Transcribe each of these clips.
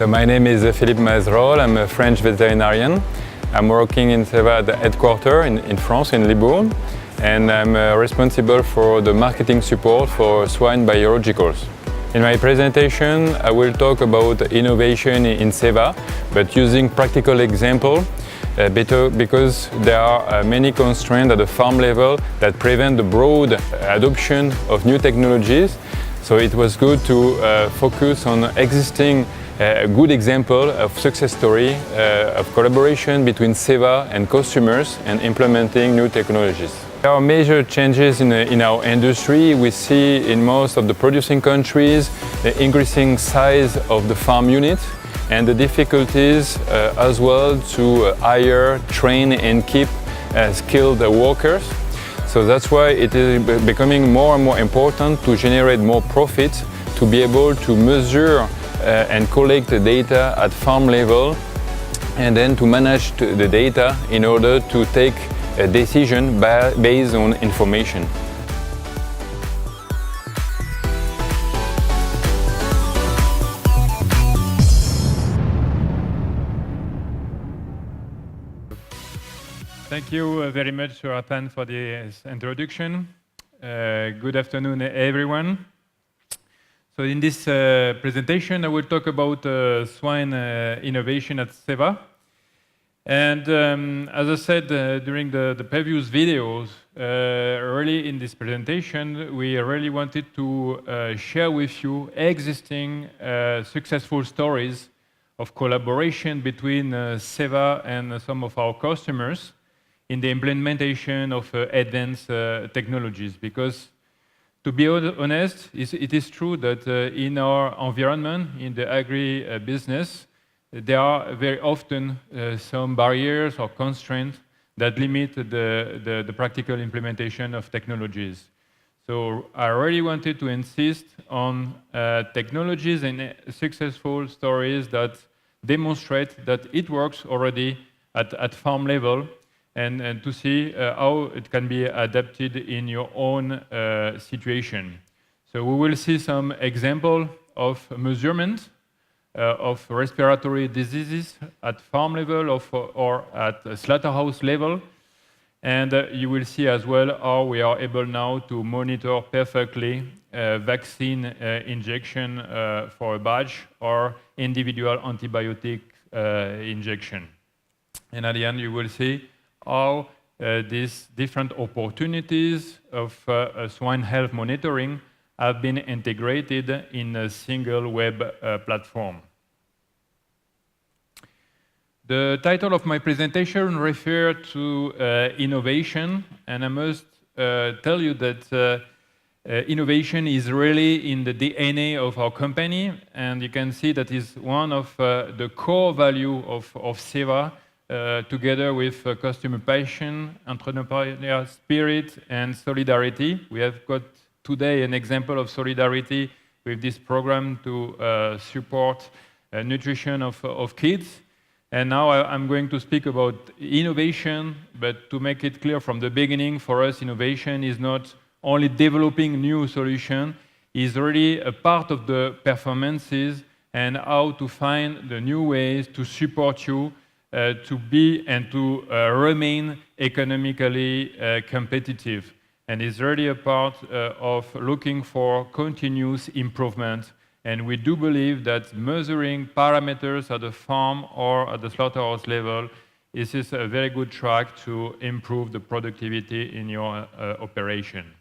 My name is Philippe Mazerolles. I'm a French veterinarian. I'm working in Ceva at the headquarters in France, in Libourne, and I'm responsible for the marketing support for swine biologicals. In my presentation, I will talk about innovation in Ceva, but using practical example, because there are many constraints at the farm level that prevent the broad adoption of new technologies. So it was good to focus on existing good example of success story of collaboration between Ceva and customers and implementing new technologies. There are major changes in our industry. We see in most of the producing countries the increasing size of the farm unit and the difficulties as well to hire, train and keep skilled workers. So that's why it is becoming more and more important to generate more profit, to be able to measure and collect the data at farm level, and then to manage the data in order to take a decision based on information. Thank you very much, Jonathan, for this introduction. Good afternoon, everyone. So in this presentation, I will talk about swine innovation at Ceva. And as I said during the previous videos, early in this presentation, we really wanted to share with you existing successful stories of collaboration between Ceva and some of our customers in the implementation of advanced technologies. Because to be honest, it is true that in our environment, in the agri-business, there are very often some barriers or constraints that limit the practical implementation of technologies. So I really wanted to insist on technologies and successful stories that demonstrate that it works already at farm level, and to see how it can be adapted in your own situation. So we will see some example of measurement of respiratory diseases at farm level or at slaughterhouse level. And you will see as well how we are able now to monitor perfectly vaccine injection for a batch or individual antibiotic injection. And at the end, you will see how these different opportunities of swine health monitoring have been integrated in a single web platform. The title of my presentation refers to innovation, and I must tell you that innovation is really in the DNA of our company, and you can see that is one of the core value of Ceva, together with customer passion, entrepreneurial spirit, and solidarity. We have got today an example of solidarity with this program to support nutrition of kids. And now I'm going to speak about innovation, but to make it clear from the beginning, for us, innovation is not only developing new solutions, it's really a part of the performances and how to find the new ways to support you to be and to remain economically competitive. And it's really a part of looking for continuous improvement. And we do believe that measuring parameters at the farm or at the slaughterhouse level is a very good track to improve the productivity in your operation.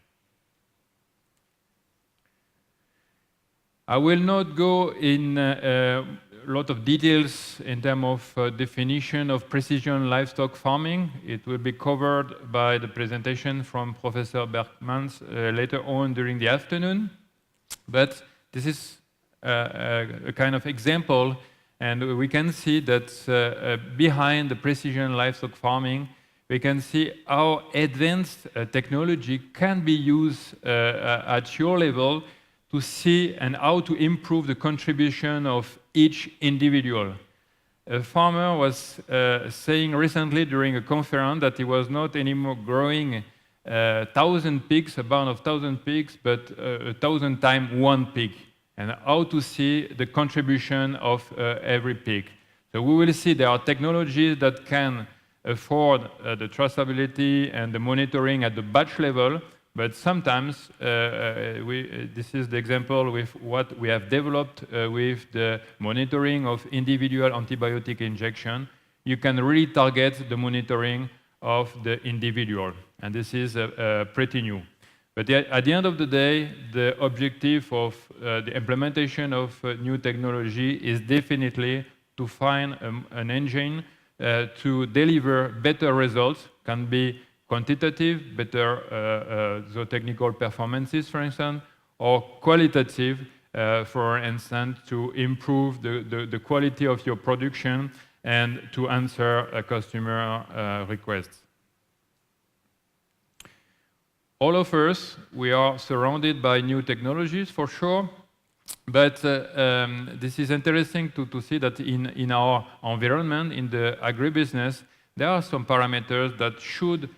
I will not go in a lot of details in terms of definition of precision livestock farming. It will be covered by the presentation from Professor Bergmans later on during the afternoon. But this is a kind of example, and we can see that behind the precision livestock farming, we can see how advanced technology can be used at your level to see and how to improve the contribution of each individual. A farmer was saying recently during a conference that he was not anymore growing 1,000 pigs, a barn of 1,000 pigs, but 1,000 times one pig. and how to see the contribution of every pig. So we will see there are technologies that can afford the traceability and the monitoring at the batch level, but sometimes this is the example with what we have developed with the monitoring of individual antibiotic injection. You can really target the monitoring of the individual, and this is pretty new. But at the end of the day, the objective of the implementation of new technology is definitely to find an engine to deliver better results, can be quantitative, better zootechnical performances, for instance, or qualitative, for instance, to improve the quality of your production and to answer customer requests. All of us, we are surrounded by new technologies for sure, but this is interesting to see that in our environment, in the agribusiness, there are some parameters that should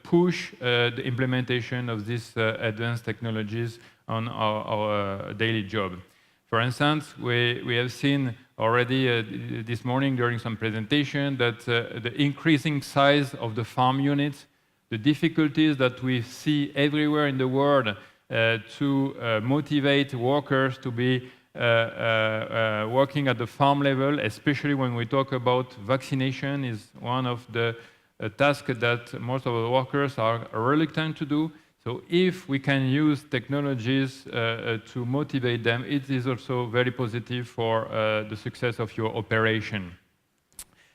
push the implementation of these advanced technologies on our daily job. For instance, we have seen already this morning during some presentation that the increasing size of the farm units, the difficulties that we see everywhere in the world to motivate workers to be working at the farm level, especially when we talk about vaccination, is one of the tasks that most of the workers are reluctant to do. So if we can use technologies to motivate them, it is also very positive for the success of your operation.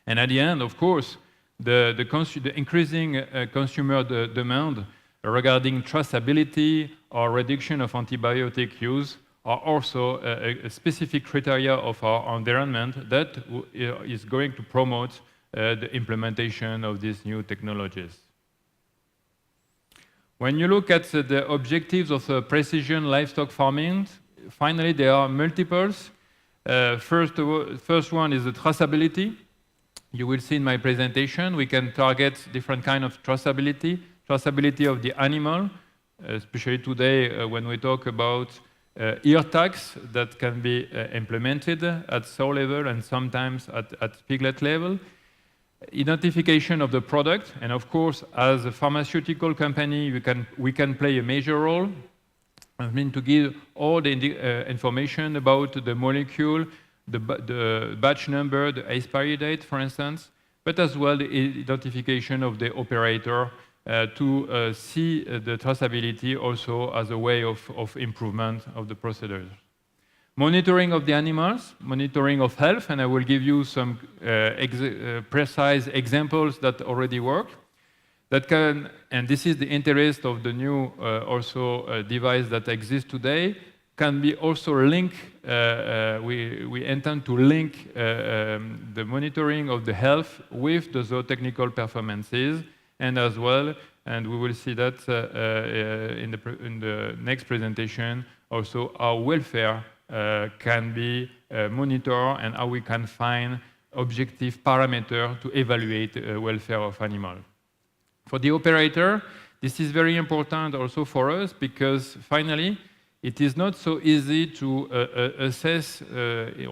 And at the end, of course, the increasing consumer demand regarding traceability or reduction of antibiotic use are also a specific criteria of our environment that is going to promote the implementation of these new technologies. When you look at the objectives of precision livestock farming, finally there are multiples. First one is the traceability. You will see in my presentation, we can target different kind of traceability of the animal, especially today when we talk about ear tags that can be implemented at sow level and sometimes at piglet level. Identification of the product, and of course, as a pharmaceutical company, we can play a major role. I mean, to give all the information about the molecule, the batch number, the expiry date, for instance, but as well the identification of the operator to see the traceability also as a way of improvement of the procedures. Monitoring of the animals, monitoring of health, and I will give you some precise examples that already work. That can, and this is the interest of the new device that exists today, can be also linked. We intend to link the monitoring of the health with the zootechnical performances, and as well, and we will see that in the next presentation, also our welfare can be monitored and how we can find objective parameters to evaluate the welfare of animals. For the operator, this is very important also for us because finally, it is not so easy to assess,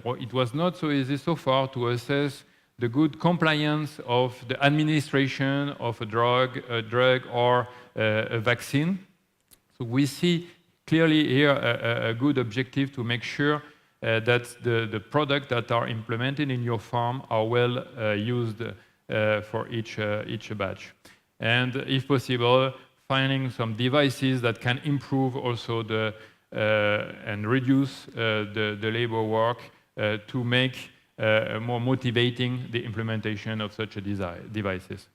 or it was not so easy so far to assess the good compliance of the administration of a drug or a vaccine. So we see clearly here a good objective to make sure that the products that are implemented in your farm are well used for each batch. And if possible, finding some devices that can improve also and reduce the labor work to make more motivating the implementation of such devices.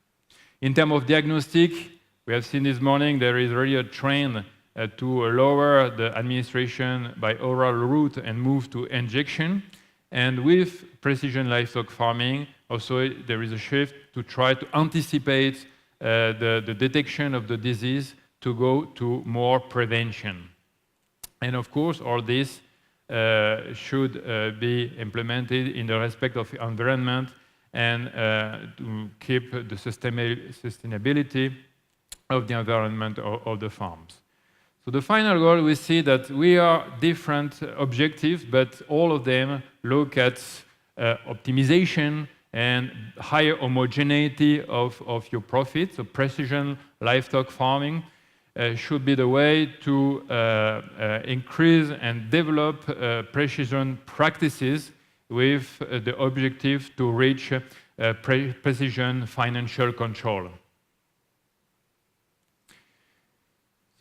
In terms of diagnostic, we have seen this morning there is really a trend to lower the administration by oral route and move to injection. And with precision livestock farming, also there is a shift to try to anticipate the detection of the disease to go to more prevention. And of course, all this should be implemented in the respect of the environment and to keep the sustainability of the environment of the farms. So the final goal, we see that we are different objectives, but all of them look at optimization and higher homogeneity of your profit. So precision livestock farming should be the way to increase and develop precision practices with the objective to reach precision financial control.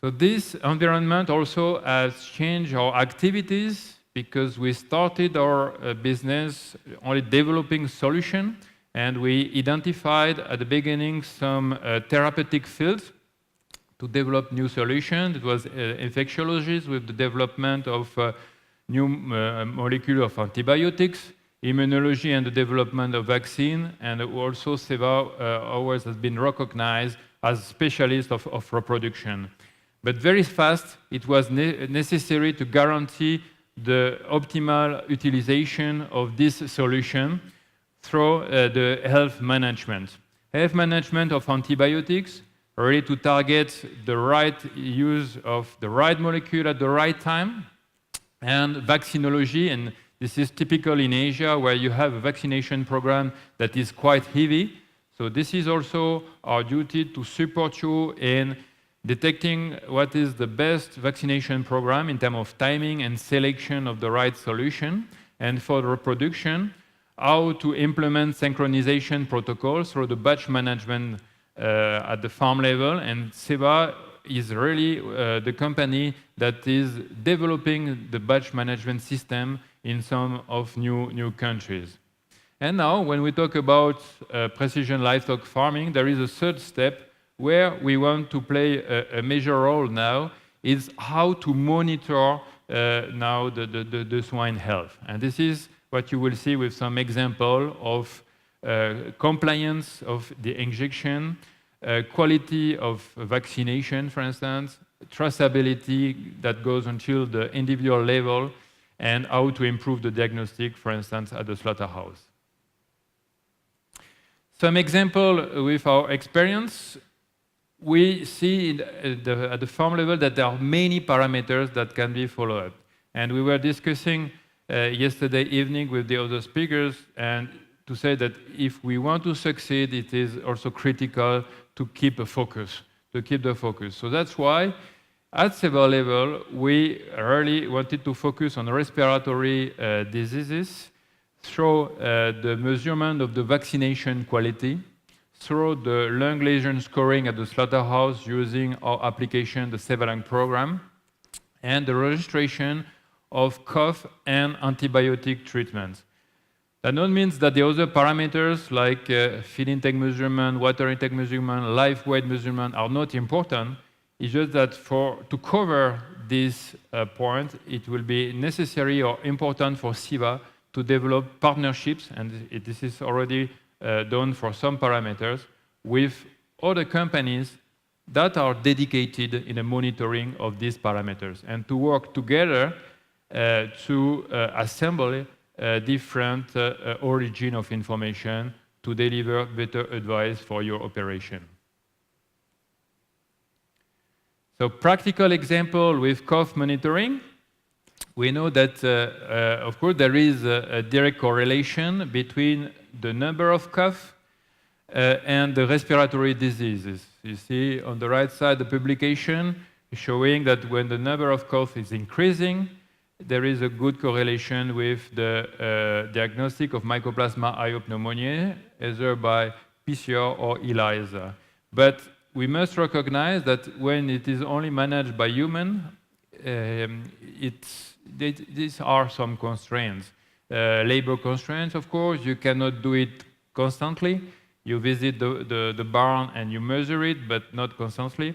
So this environment also has changed our activities because we started our business only developing solutions, and we identified at the beginning some therapeutic fields to develop new solutions. It was infectiology with the development of new molecules of antibiotics, immunology and the development of vaccine, and also Ceva always has been recognized as specialist of reproduction. But very fast, it was necessary to guarantee the optimal utilization of this solution through the health management. Health management of antibiotics, really to target the right use of the right molecule at the right time, and vaccinology, and this is typical in Asia where you have a vaccination program that is quite heavy. So this is also our duty to support you in detecting what is the best vaccination program in terms of timing and selection of the right solution. And for the reproduction, how to implement synchronization protocols through the batch management at the farm level. And Ceva is really the company that is developing the batch management system in some of new countries. And now, when we talk about precision livestock farming, there is a third step where we want to play a major role now, is how to monitor now the swine health. And this is what you will see with some example of compliance of the injection, quality of vaccination, for instance, traceability that goes until the individual level, and how to improve the diagnostic, for instance, at the slaughterhouse. Some example with our experience. We see at the farm level that there are many parameters that can be followed up. And we were discussing yesterday evening with the other speakers, and to say that if we want to succeed, it is also critical to keep a focus, So that's why at Ceva level, we really wanted to focus on respiratory diseases through the measurement of the vaccination quality, through the lung lesion scoring at the slaughterhouse using our application, the Ceva program, and the registration of cough and antibiotic treatments. That not means that the other parameters like feed intake measurement, water intake measurement, live weight measurement are not important. It's just that to cover this point, it will be necessary or important for Ceva to develop partnerships, and this is already done for some parameters, with other companies that are dedicated in the monitoring of these parameters, and to work together to assemble different origin of information to deliver better advice for your operation. So practical example with cough monitoring. We know that, of course, there is a direct correlation between the number of cough and the respiratory diseases. You see on the right side the publication showing that when the number of cough is increasing, there is a good correlation with the diagnostic of Mycoplasma pneumoniae, either by PCR or ELISA. But we must recognize that when it is only managed by human, these are some constraints. Labor constraints, of course, you cannot do it constantly. You visit the barn and you measure it, but not constantly.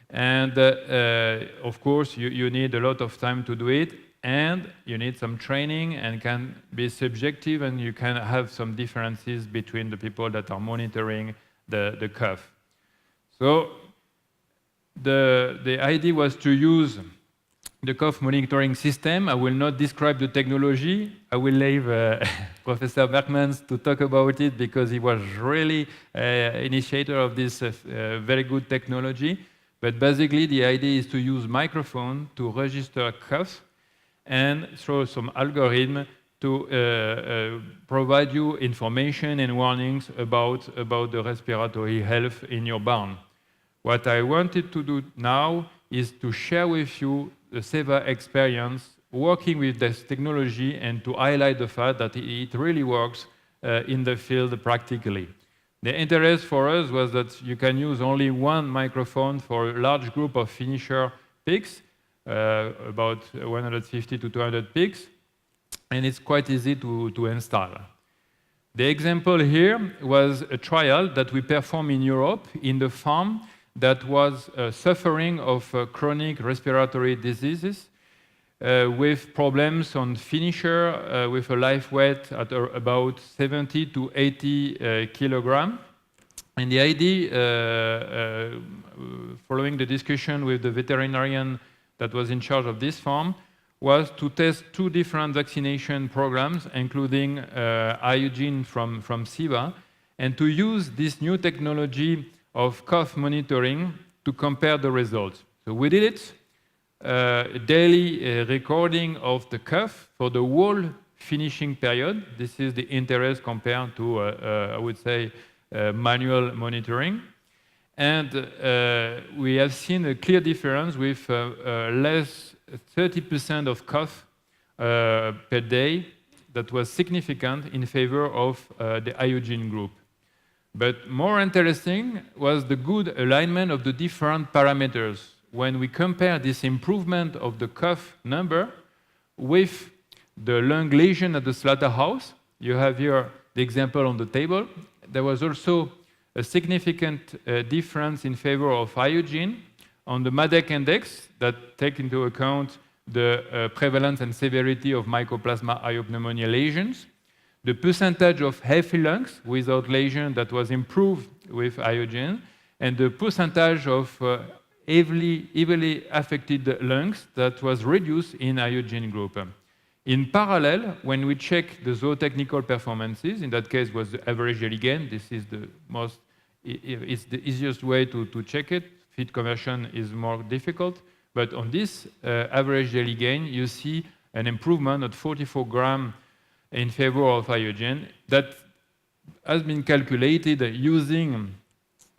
And of course, you need a lot of time to do it, and you need some training, and can be subjective, and you can have some differences between the people that are monitoring the cough. So the idea was to use the cough monitoring system. I will not describe the technology. I will leave Professor Berkmans to talk about it, because he was really initiator of this very good technology. But basically, the idea is to use microphone to register cough and through some algorithm to provide you information and warnings about the respiratory health in your barn. What I wanted to do now is to share with you the Ceva experience working with this technology and to highlight the fact that it really works in the field practically. The interest for us was that you can use only one microphone for a large group of finisher pigs, about 150 to 200 pigs, and it's quite easy to install. The example here was a trial that we performed in Europe in the farm that was suffering of chronic respiratory diseases with problems on finisher with a live weight at about 70 to 80 kilogram. And the idea, following the discussion with the veterinarian that was in charge of this farm, was to test two different vaccination programs, including iugine from Ceva, and to use this new technology of cough monitoring to compare the results. So we did it, daily recording of the cough for the whole finishing period. This is the interest compared to, I would say, manual monitoring. And we have seen a clear difference with less 30% of cough per day that was significant in favor of the iugine group. But more interesting was the good alignment of the different parameters. When we compare this improvement of the cough number with the lung lesion at the slaughterhouse, you have here the example on the table, there was also a significant difference in favor of iugine on the MADEC index that take into account the prevalence and severity of Mycoplasma iopneumonia lesions, the percentage of healthy lungs without lesion that was improved with iugine, and the percentage of heavily affected lungs that was reduced in iugine group. In parallel, when we check the zootechnical performances, in that case was the average daily gain. This is it's the easiest way to check it. Feed conversion is more difficult. But on this average daily gain, you see an improvement of 44 grams in favor of iugine that has been calculated using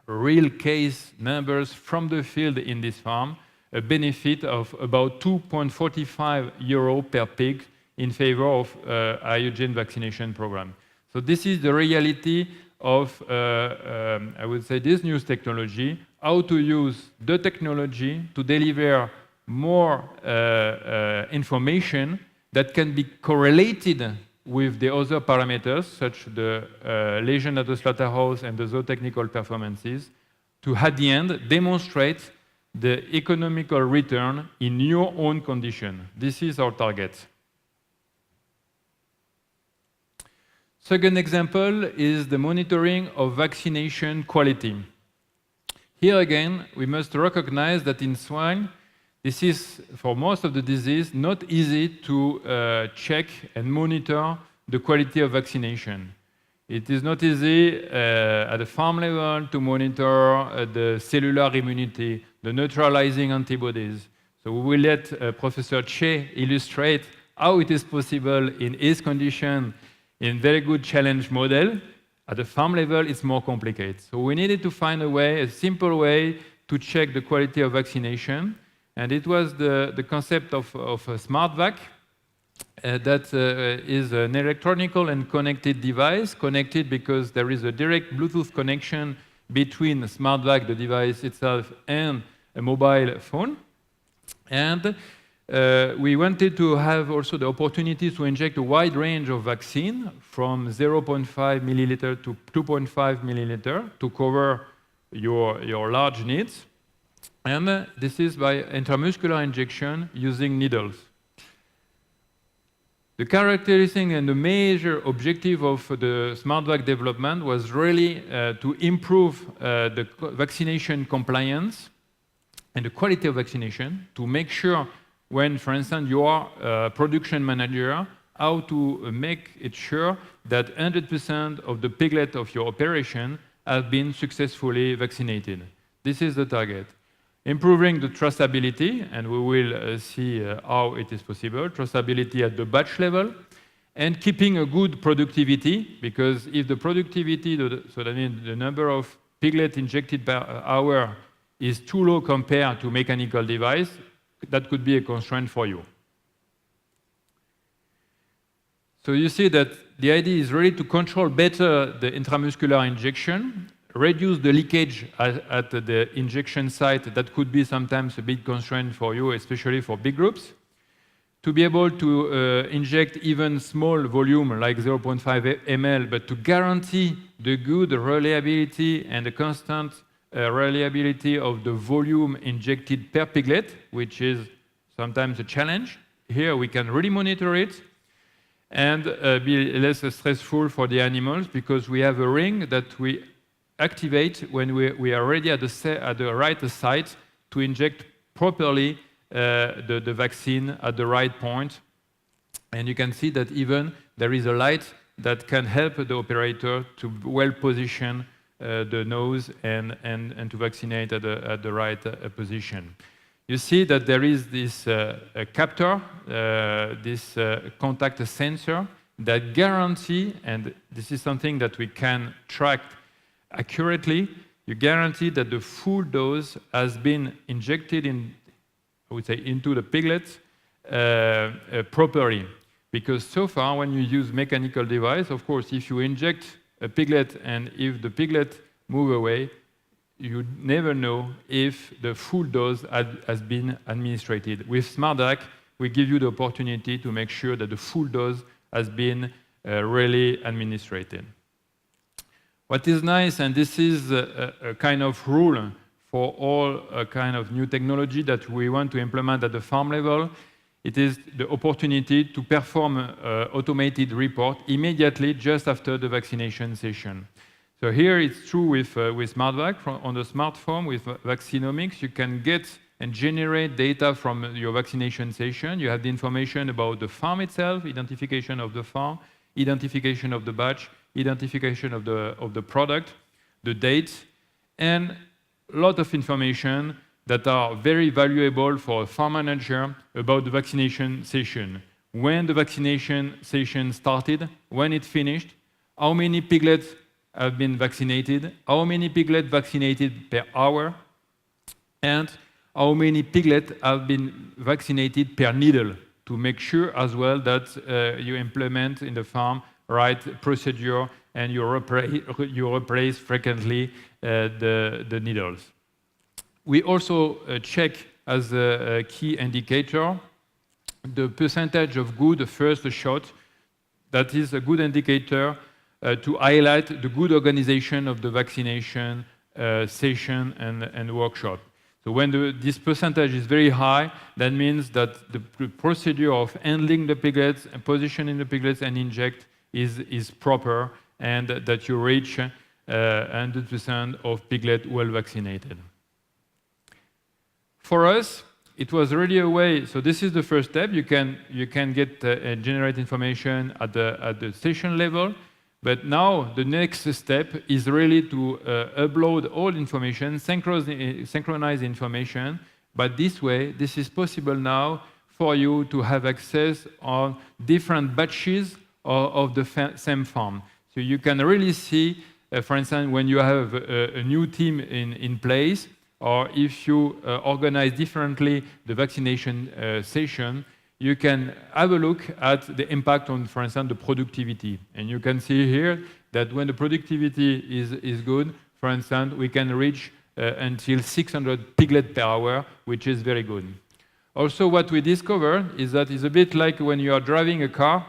real case numbers from the field in this farm, a benefit of about 2.45 euro per pig in favor of iugine vaccination program. So this is the reality of, I would say, this new technology, how to use the technology to deliver more information that can be correlated with the other parameters, such the lesion at the slaughterhouse and the zootechnical performances, to at the end demonstrate the economical return in your own condition. This is our target. Second example is the monitoring of vaccination quality. Here again, we must recognize that in swine, this is, for most of the disease, not easy to check and monitor the quality of vaccination. It is not easy at the farm level to monitor the cellular immunity, the neutralizing antibodies. So we will let Professor Che illustrate how it is possible in his condition in very good challenge model. At the farm level, it's more complicated. So we needed to find a way, a simple way to check the quality of vaccination. And it was the concept of a smart vac that is an electronical and connected device, connected because there is a direct Bluetooth connection between the smart vac, the device itself, and a mobile phone. And we wanted to have also the opportunity to inject a wide range of vaccine from 0.5 milliliter to 2.5 milliliter to cover your large needs. And this is by intramuscular injection using needles. The characteristic and the major objective of the SmartVac development was really to improve the vaccination compliance and the quality of vaccination, to make sure when, for instance, you are a production manager, how to make it sure that 100% of the piglet of your operation have been successfully vaccinated. This is the target. improving the traceability, and we will see how it is possible, traceability at the batch level, and keeping a good productivity, because if the productivity, so that means the number of piglets injected per hour is too low compared to mechanical device, that could be a constraint for you. So you see that the idea is really to control better the intramuscular injection, reduce the leakage at the injection site. That could be sometimes a big constraint for you, especially for big groups. To be able to inject even small volume, like 0.5 ml, but to guarantee the good reliability and the constant reliability of the volume injected per piglet, which is sometimes a challenge. Here we can really monitor it and be less stressful for the animals, because we have a ring that we activate when we are ready at the right site to inject properly the vaccine at the right point. And you can see that even there is a light that can help the operator to well position the nose and to vaccinate at the right position. You see that there is this captor, this contact sensor that guarantee, and this is something that we can track accurately, you guarantee that the full dose has been injected into the piglet properly. Because so far, when you use mechanical device, of course, if you inject a piglet and if the piglet move away, you never know if the full dose has been administered. With SmartVac, we give you the opportunity to make sure that the full dose has been really administered. What is nice, and this is a kind of rule for all kind of new technology that we want to implement at the farm level, it is the opportunity to perform automated report immediately just after the vaccination session. So here it's true with SmartVac. On the smartphone with Vaccinomics, you can get and generate data from your vaccination session. You have the information about the farm itself, identification of the farm, identification of the batch, identification of the product, the date, and a lot of information that are very valuable for a farm manager about the vaccination session. When the vaccination session started, when it finished, how many piglets have been vaccinated, how many piglets vaccinated per hour, and how many piglets have been vaccinated per needle, to make sure as well that you implement in the farm right procedure and you replace frequently the needles. We also check as a key indicator the percentage of good first shot. That is a good indicator to highlight the good organization of the vaccination session and workshop. So when this percentage is very high, that means that the procedure of handling the piglets and positioning the piglets and inject is proper, and that you reach 100% of piglet well vaccinated. For us, it was really a way. So this is the first step. You can get and generate information at the station level. But now the next step is really to upload all information, synchronize information. But this way, this is possible now for you to have access on different batches of the same farm. So you can really see, for instance, when you have a new team in place, or if you organize differently the vaccination session, you can have a look at the impact on, for instance, the productivity. And you can see here that when the productivity is good, for instance, we can reach until 600 piglets per hour, which is very good. Also, what we discovered is that it's a bit like when you are driving a car,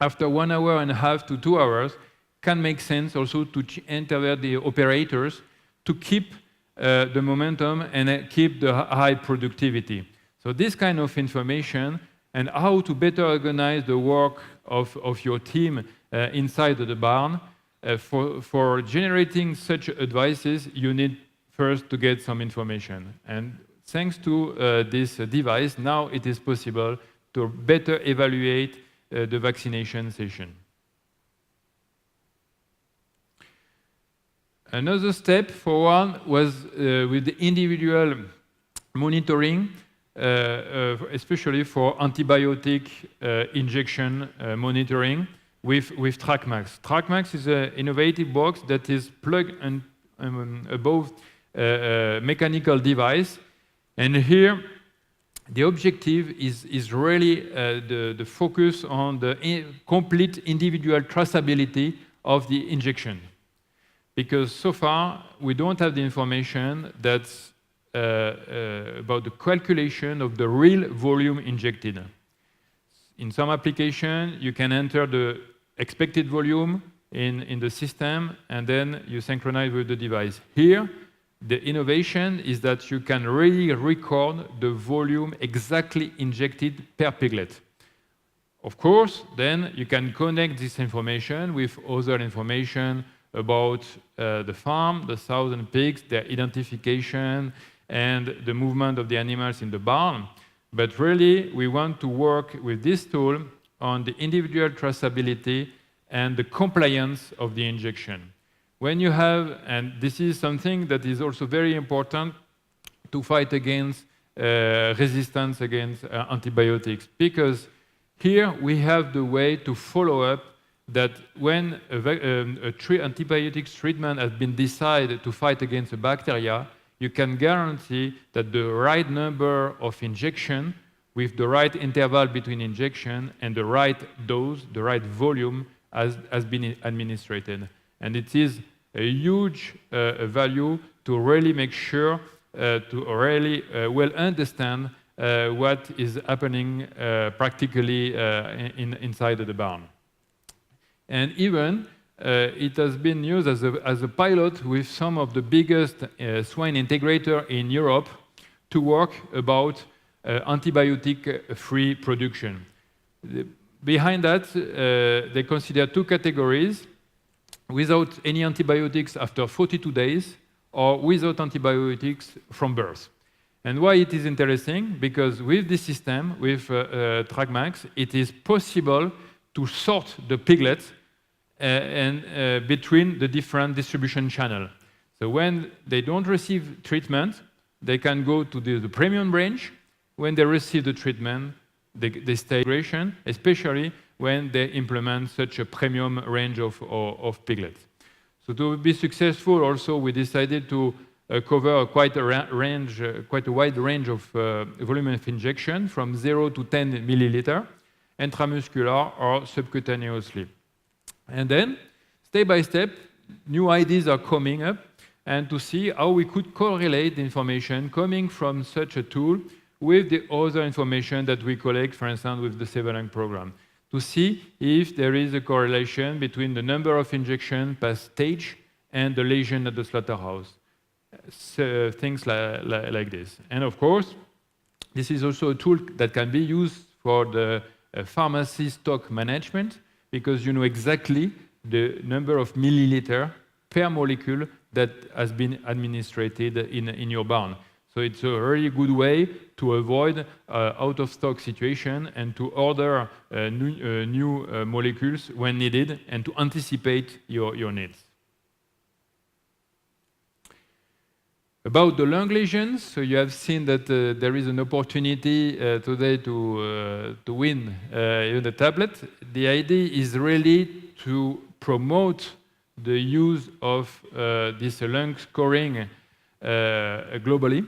after 1 hour and a half to 2 hours, can make sense also to enter the operators to keep the momentum and keep the high productivity. So this kind of information and how to better organize the work of your team inside the barn, for generating such advices, you need first to get some information. And thanks to this device, now it is possible to better evaluate the vaccination session. Another step forward was with the individual monitoring, especially for antibiotic injection monitoring with TrackMax. TrackMax is an innovative box that is plugged above a mechanical device. And here, the objective is really the focus on the complete individual traceability of the injection. Because so far, we don't have the information that's about the calculation of the real volume injected. In some application, you can enter the expected volume in the system, and then you synchronize with the device. Here, the innovation is that you can really record the volume exactly injected per piglet. Of course, then you can connect this information with other information about the farm, the 1,000 pigs, their identification, and the movement of the animals in the barn. But really, we want to work with this tool on the individual traceability and the compliance of the injection. When you have, and this is something that is also very important to fight against resistance against antibiotics, because here we have the way to follow up that when antibiotics treatment has been decided to fight against a bacteria, you can guarantee that the right number of injection with the right interval between injection and the right dose, the right volume has been administered. And it is a huge value to really make sure to really well understand what is happening practically inside of the barn. And even it has been used as a pilot with some of the biggest swine integrator in Europe to work about antibiotic-free production. Behind that, they consider two categories: without any antibiotics after 42 days, or without antibiotics from birth. And why it is interesting? Because with this system, with TrackMax, it is possible to sort the piglets between the different distribution channels. So when they don't receive treatment, they can go to the premium range. When they receive the treatment, they stay in, especially when they implement such a premium range of piglets. So to be successful, also we decided to cover quite a wide range of volume of injection from 0 to 10 milliliter, intramuscular or subcutaneously. And then, step by step, new ideas are coming up, and to see how we could correlate the information coming from such a tool with the other information that we collect, for instance, with the Ceva program, to see if there is a correlation between the number of injections per stage and the lesion at the slaughterhouse. So, things like this. And of course, this is also a tool that can be used for the pharmacy stock management, because you know exactly the number of milliliter per molecule that has been administered in your barn. So it's a really good way to avoid out-of-stock situation and to order new molecules when needed and to anticipate your needs. About the lung lesions, so you have seen that there is an opportunity today to win the tablet. The idea is really to promote the use of this lung scoring globally.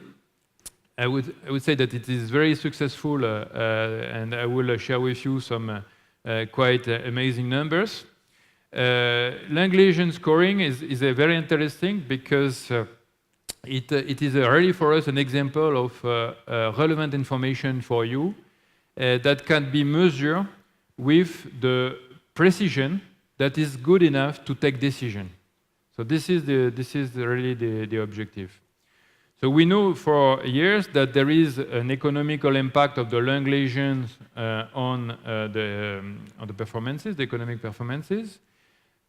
I would say that it is very successful, and I will share with you some quite amazing numbers. Lung lesion scoring is very interesting because it is really for us an example of relevant information for you that can be measured with the precision that is good enough to take decision. So this is really the objective. So we know for years that there is an economical impact of the lung lesions on the performances, the economic performances.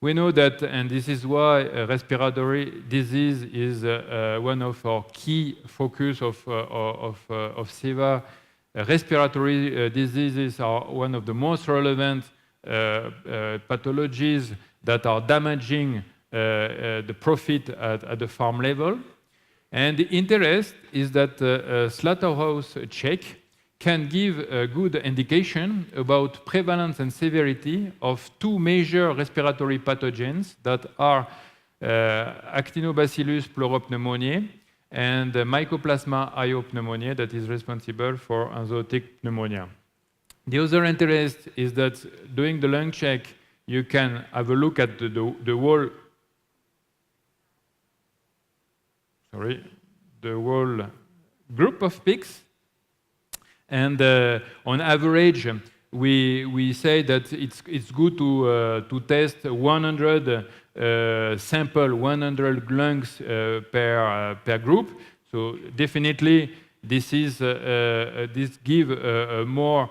We know that, and this is why respiratory disease is one of our key focus of Ceva. Respiratory diseases are one of the most relevant pathologies that are damaging the profit at the farm level. And the interest is that a slaughterhouse check can give a good indication about prevalence and severity of two major respiratory pathogens that are Actinobacillus pleuropneumoniae and Mycoplasma iopneumoniae that is responsible for enzootic pneumonia. The other interest is that doing the lung check, you can have a look at the whole group of pigs. And on average, we say that it's good to test 100 sample, 100 lungs per group. So definitely, this gives a more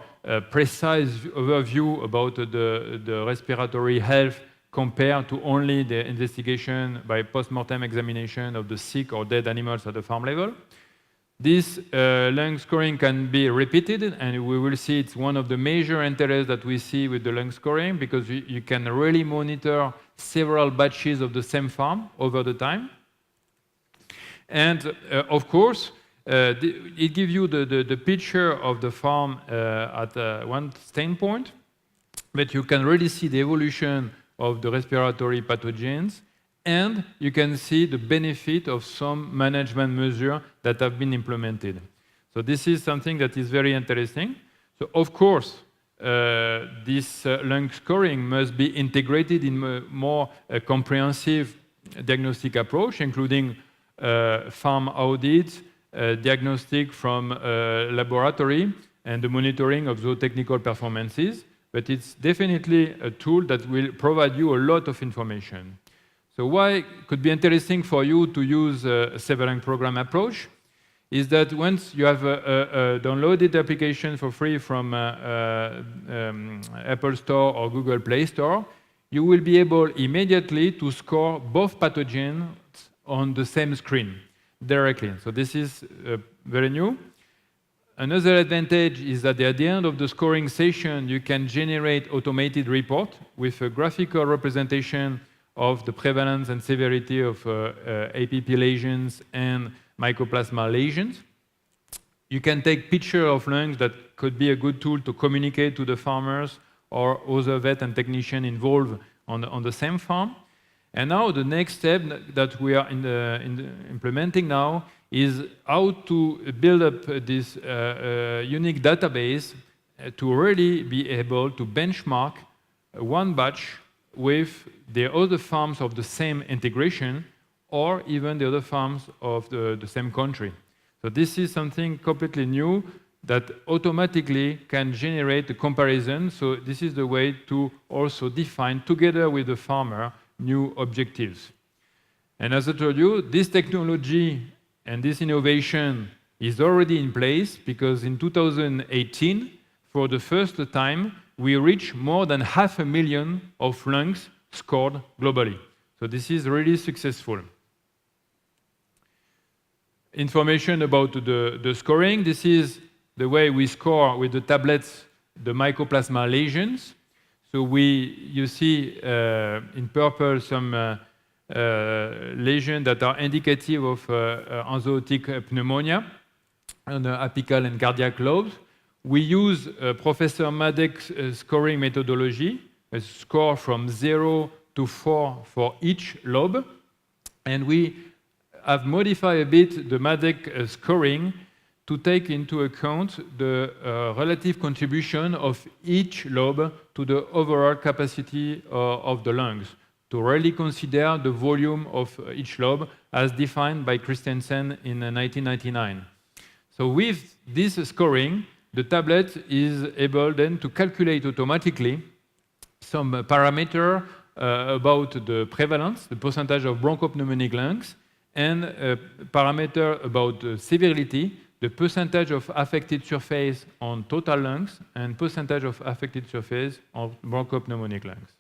precise overview about the respiratory health compared to only the investigation by post-mortem examination of the sick or dead animals at the farm level. This lung scoring can be repeated, and we will see it's one of the major interests that we see with the lung scoring, because you can really monitor several batches of the same farm over the time. And of course, it gives you the picture of the farm at one standpoint, but you can really see the evolution of the respiratory pathogens, and you can see the benefit of some management measures that have been implemented. So this is something that is very interesting. So of course, this lung scoring must be integrated in a more comprehensive diagnostic approach, including farm audits, diagnostic from laboratory, and the monitoring of zootechnical performances. But it's definitely a tool that will provide you a lot of information. So why it could be interesting for you to use a Ceva lung program approach is that once you have downloaded the application for free from Apple Store or Google Play Store, you will be able immediately to score both pathogens on the same screen directly. So this is very new. Another advantage is that at the end of the scoring session, you can generate automated report with a graphical representation of the prevalence and severity of APP lesions and Mycoplasma lesions. You can take pictures of lungs that could be a good tool to communicate to the farmers or other vet and technician involved on the same farm. And now the next step that we are implementing now is how to build up this unique database to really be able to benchmark one batch with the other farms of the same integration or even the other farms of the same country. So this is something completely new that automatically can generate a comparison. So this is the way to also define, together with the farmer, new objectives. And as I told you, this technology and this innovation is already in place, because in 2018, for the first time, we reached more than 500,000 of lungs scored globally. So this is really successful. Information about the scoring. This is the way we score with the tablets the Mycoplasma lesions. So you see in purple some lesions that are indicative of enzootic pneumonia on the apical and cardiac lobes. We use Professor Madek's scoring methodology, a score from 0 to 4 for each lobe. And we have modified a bit the Madek scoring to take into account the relative contribution of each lobe to the overall capacity of the lungs, to really consider the volume of each lobe as defined by Christensen in 1999. So with this scoring, the tablet is able then to calculate automatically some parameter about the prevalence, the percentage of bronchopneumonic lungs, and a parameter about the severity, the percentage of affected surface on total lungs, and percentage of affected surface on bronchopneumonic lungs.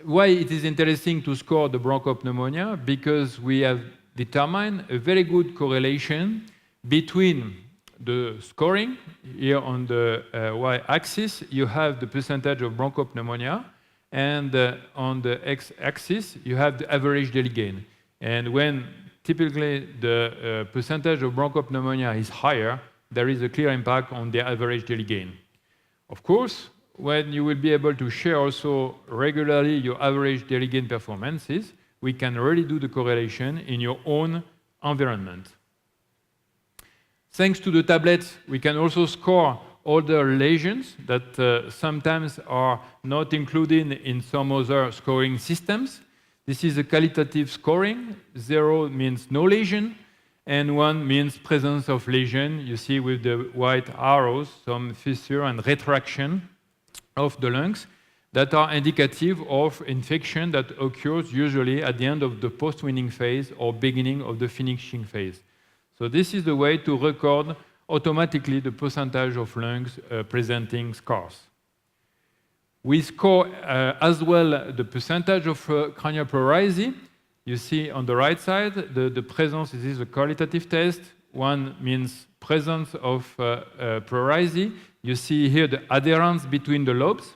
Why it is interesting to score the bronchopneumonia? Because we have determined a very good correlation between the scoring. Here on the y-axis, you have the percentage of bronchopneumonia, and on the x-axis, you have the average daily gain. And when typically the percentage of bronchopneumonia is higher, there is a clear impact on the average daily gain. Of course, when you will be able to share also regularly your average daily gain performances, we can really do the correlation in your own environment. Thanks to the tablets, we can also score other lesions that sometimes are not included in some other scoring systems. This is a qualitative scoring. 0 means no lesion, and 1 means presence of lesion. You see with the white arrows some fissure and retraction of the lungs that are indicative of infection that occurs usually at the end of the post-weaning phase or beginning of the finishing phase. So this is the way to record automatically the percentage of lungs presenting scars. We score as well the percentage of cranial pleurisy. You see on the right side, the presence, this is a qualitative test. 1 means presence of pleurisy. You see here the adherence between the lobes.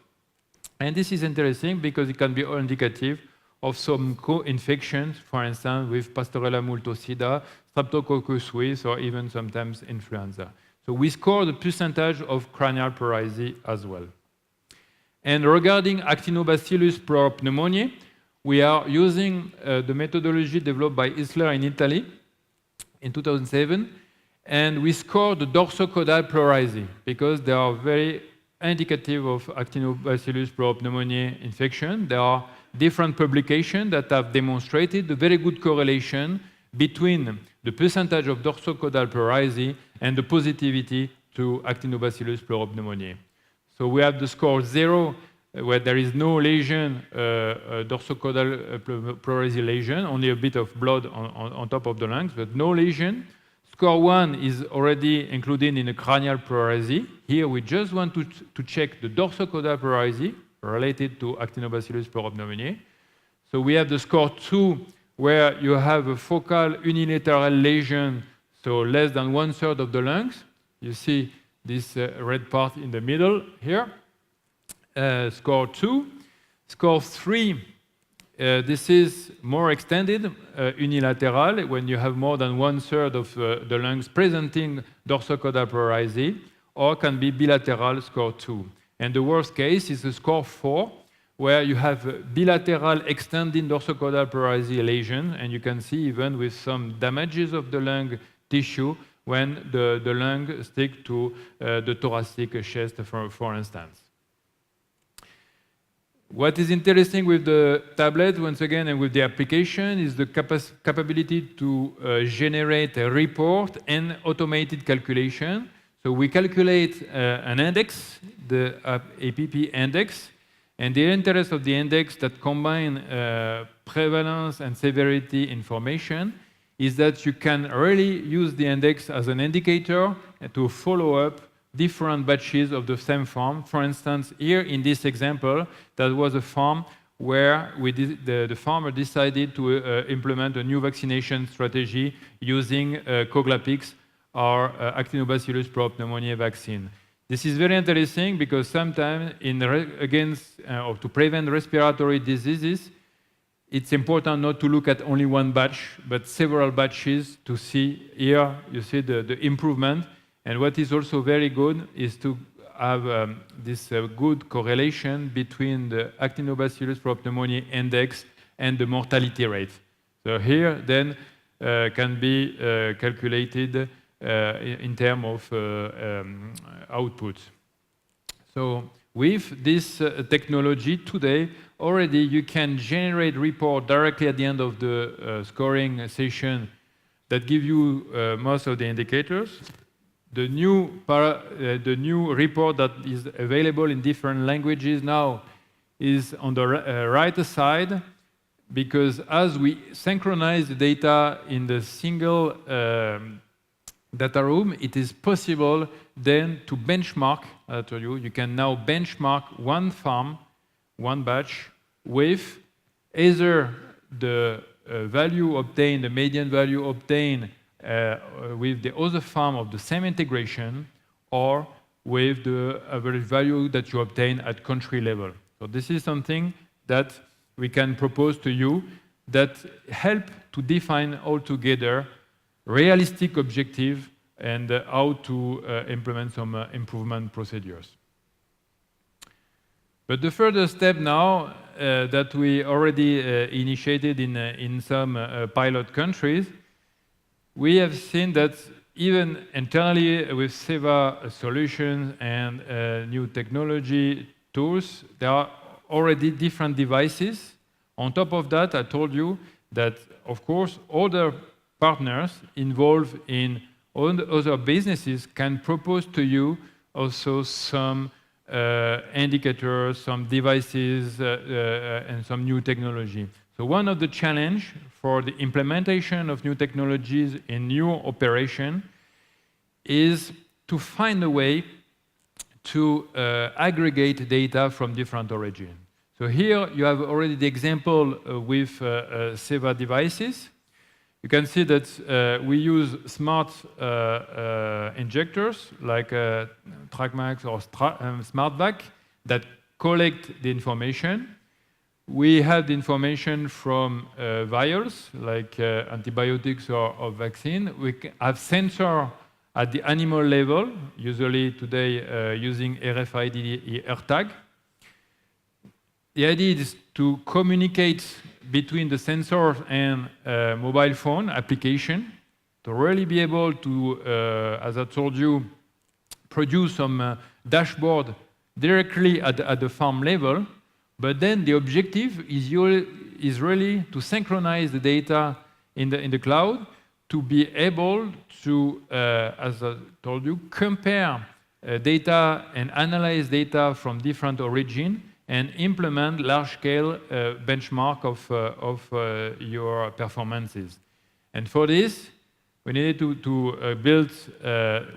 And this is interesting because it can be indicative of some co-infections, for instance, with Pasteurella multocida, Streptococcus suis, or even sometimes influenza. So we score the percentage of cranial pleurisy as well. And regarding Actinobacillus pleuropneumoniae, we are using the methodology developed by Isler in Italy in 2007, and we score the dorsocaudal pleurisy because they are very indicative of Actinobacillus pleuropneumoniae infection. There are different publications that have demonstrated a very good correlation between the percentage of dorsocaudal pleurisy and the positivity to Actinobacillus pleuropneumoniae. So we have the score 0, where there is no lesion, dorsocaudal pleurisy lesion, only a bit of blood on top of the lungs, but no lesion. Score 1 is already included in the cranial pleurisy. Here we just want to check the dorsocaudal pleurisy related to Actinobacillus pleuropneumoniae. So we have the score 2, where you have a focal unilateral lesion, so less than 1/3 of the lungs. You see this red part in the middle here. Score 2. Score 3, this is more extended, unilateral, when you have more than 1/3 of the lungs presenting dorsocaudal pleurisy, or can be bilateral, score 2. And the worst case is the score 4, where you have bilateral extending dorsocaudal pleurisy lesion, and you can see even with some damages of the lung tissue when the lung stick to the thoracic chest, for instance. What is interesting with the tablet, once again, and with the application, is the capability to generate a report and automated calculation. So we calculate an index, the APP index, and the interest of the index that combine prevalence and severity information is that you can really use the index as an indicator to follow up different batches of the same farm. For instance, here in this example, that was a farm where the farmer decided to implement a new vaccination strategy using Coglapix, or Actinobacillus pleuropneumoniae vaccine. This is very interesting because sometimes or to prevent respiratory diseases, it's important not to look at only one batch, but several batches to see. Here you see the improvement. And what is also very good is to have this good correlation between the Actinobacillus pleuropneumoniae index and the mortality rate. So here then can be calculated in terms of output. So with this technology today, already you can generate report directly at the end of the scoring session that give you most of the indicators. The new report that is available in different languages now is on the right side, because as we synchronize the data in the single data room, it is possible then to benchmark. I told you, you can now benchmark one farm, one batch, with either the value obtained, the median value obtained with the other farm of the same integration, or with the average value that you obtain at country level. So this is something that we can propose to you that help to define altogether realistic objective and how to implement some improvement procedures. But the further step now that we already initiated in some pilot countries, we have seen that even internally with Ceva solutions and new technology tools, there are already different devices. On top of that, I told you that, of course, other partners involved in other businesses can propose to you also some indicators, some devices, and some new technology. So one of the challenge for the implementation of new technologies in new operation is to find a way to aggregate data from different origins. So here you have already the example with Ceva devices. You can see that we use smart injectors like TrackMax or SmartVac that collect the information. We have the information from vials like antibiotics or vaccine. We have sensor at the animal level, usually today using RFID AirTag. The idea is to communicate between the sensor and mobile phone application to really be able to, as I told you, produce some dashboard directly at the farm level. But then the objective is really to synchronize the data in the cloud to be able to, as I told you, compare data and analyze data from different origins and implement large-scale benchmark of your performances. And for this, we needed to build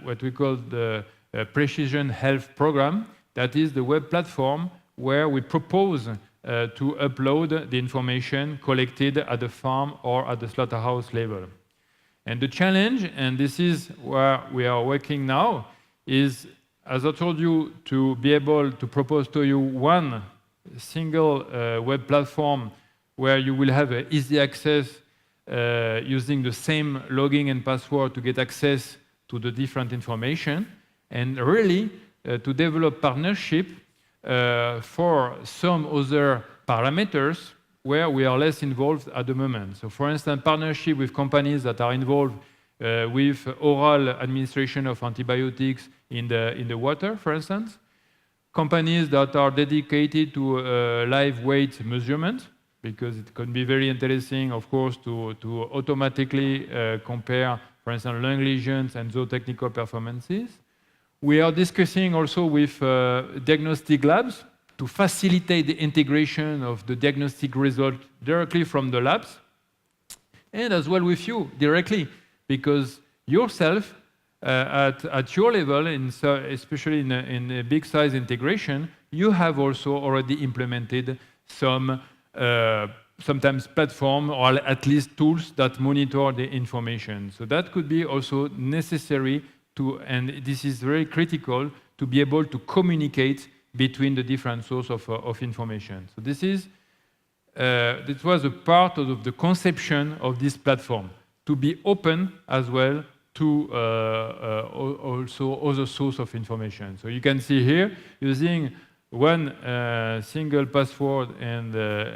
what we call the Precision Health Program. That is the web platform where we propose to upload the information collected at the farm or at the slaughterhouse level. And the challenge, and this is where we are working now, is, as I told you, to be able to propose to you one single web platform where you will have easy access using the same login and password to get access to the different information, and really to develop partnership for some other parameters where we are less involved at the moment. So for instance, partnership with companies that are involved with oral administration of antibiotics in the water, for instance. Companies that are dedicated to live weight measurement, because it can be very interesting, of course, to automatically compare, for instance, lung lesions and zootechnical performances. We are discussing also with diagnostic labs to facilitate the integration of the diagnostic result directly from the labs, and as well with you directly, because yourself at your level, especially in a big size integration, you have also already implemented some sometimes platform or at least tools that monitor the information. So that could be also necessary to, and this is very critical, to be able to communicate between the different sources of information. So this was a part of the conception of this platform, to be open as well to also other source of information. So you can see here, using one single password and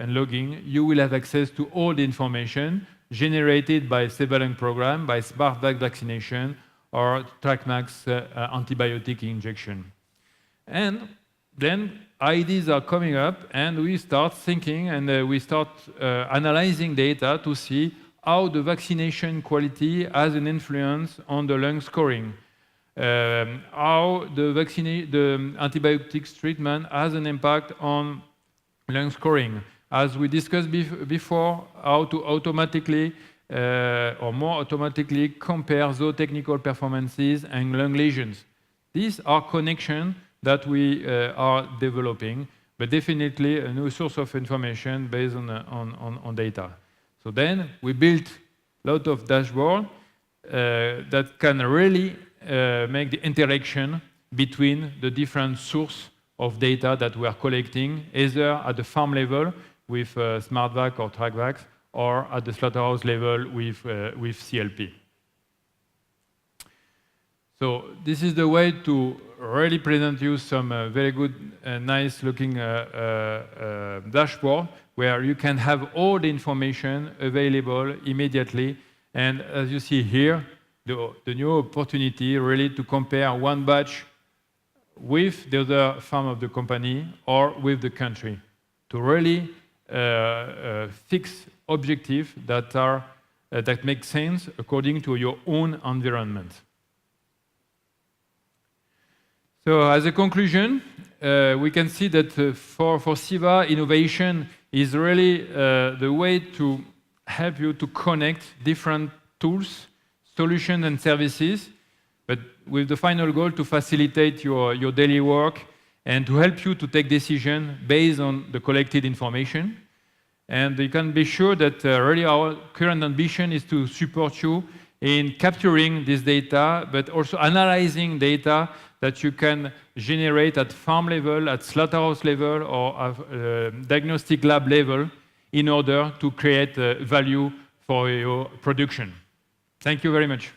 login, you will have access to all the information generated by Ceva Lung program, by SmartVac vaccination, or TrackMax antibiotic injection. And then ideas are coming up, and we start thinking, and we start analyzing data to see how the vaccination quality has an influence on the lung scoring, how the antibiotics treatment has an impact on lung scoring. As we discussed before, how to automatically or more automatically compare zootechnical performances and lung lesions. These are connections that we are developing, but definitely a new source of information based on data. So then we built a lot of dashboards that can really make the interaction between the different sources of data that we are collecting, either at the farm level with SmartVac or TrackVac, or at the slaughterhouse level with CLP. So this is the way to really present you some very good, nice looking dashboard where you can have all the information available immediately. And as you see here, the new opportunity really to compare one batch with the other farm of the company or with the country to really fix objectives that make sense according to your own environment. So as a conclusion, we can see that for Ceva, innovation is really the way to help you to connect different tools, solutions and services, but with the final goal to facilitate your daily work and to help you to take decisions based on the collected information. And you can be sure that really our current ambition is to support you in capturing this data, but also analyzing data that you can generate at farm level, at slaughterhouse level, or at diagnostic lab level in order to create value for your production. Thank you very much.